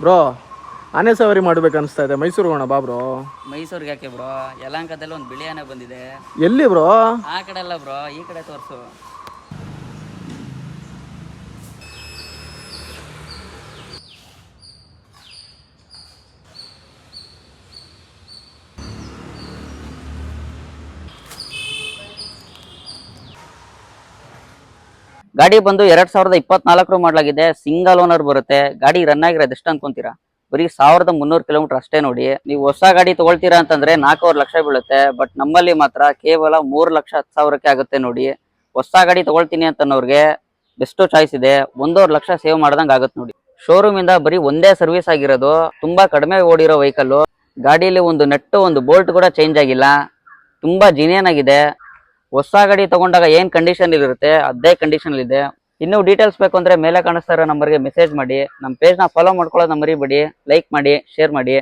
Bro ಆನೆ ಸವಾರಿ ಮಾಡ್ಬೇಕು ಅನಿಸ್ತಾ ಇದೆ. ಮೈಸೂರು ಹೋಗೋಣ ಬಾ ಬ್ರೋ. ಮೈಸೂರಿಗೆ ಯಾಕೆ ಬ್ರೋ? ಯಲಹಂಕದಲ್ಲಿ ಒಂದು ಬಿಳಿ ಆನೆ ಬಂದಿದೆ. ಎಲ್ಲಿ ಬ್ರೋ? ಆ ಕಡೆ ಅಲ್ಲ ಬ್ರೋ, ಈ ಕಡೆ ತೋರಿಸು. ಗಾಡಿ ಬಂದು 2024 ಮಾಡಲಾಗಿದೆ. ಸಿಂಗಲ್ ಓನರ್ ಬರುತ್ತೆ. ಗಾಡಿ ರನ್ ಆಗಿರೋದು ಎಷ್ಟು ಅನ್ಕೊಂತೀರಾ? ಬರೀ 1300 ಕಿಲೋಮೀಟರ್ ಅಷ್ಟೇ ನೋಡಿ. ನೀವು ಹೊಸ ಗಾಡಿ ತಗೊಳ್ತೀರಾ ಅಂತಂದ್ರೆ 4.5 ಲಕ್ಷ ಬೀಳುತ್ತೆ. ಬಟ್ ನಮ್ಮಲ್ಲಿ ಮಾತ್ರ ಕೇವಲ 3,10,000ಕ್ಕೆ ಆಗುತ್ತೆ ನೋಡಿ. ಹೊಸ ಗಾಡಿ ತಗೊಳ್ತೀನಿ ಅಂತನೋರ್ಗೆ ಬೆಸ್ಟ್ ಚಾಯ್ಸ್ ಇದೆ. 1.5 ಲಕ್ಷ ಸೇವ್ ಮಾಡ್ದಂಗೆ ಆಗುತ್ತೆ ನೋಡಿ. ಶೋರೂಮ್ ಇಂದ ಬರೀ ಒಂದೇ ಸರ್ವಿಸ್ ಆಗಿರೋದು. ತುಂಬಾ ಕಡಿಮೆ ಓಡಿರೋ ವೆಹಿಕಲ್. ಗಾಡಿಯಲ್ಲಿ ಒಂದು ನಟ್ಟು ಒಂದು ಬೋಲ್ಟ್ ಕೂಡ ಚೇಂಜ್ ಆಗಿಲ್ಲ. ತುಂಬಾ ಜಿನಿಯನ್ ಆಗಿದೆ. ಹೊಸ ಗಾಡಿ ತಗೊಂಡಾಗ ಏನ್ ಕಂಡೀಷನ್ ಇರುತ್ತೆ ಅದೇ ಕಂಡೀಷನ್ ಇದೆ. ಇನ್ನು ಡೀಟೇಲ್ಸ್ ಬೇಕು ಅಂದ್ರೆ ಮೇಲೆ ಕಾಣಿಸ್ತಾ ಇರೋ ನಂಬರ್ಗೆ ಮೆಸೇಜ್ ಮಾಡಿ. ನಮ್ಮ ಪೇಜ್ ನ ಫಾಲೋ ಮಾಡ್ಕೊಳ್ಳೋದು ಮರಿಬೇಡಿ. ಲೈಕ್ ಮಾಡಿ, ಶೇರ್ ಮಾಡಿ.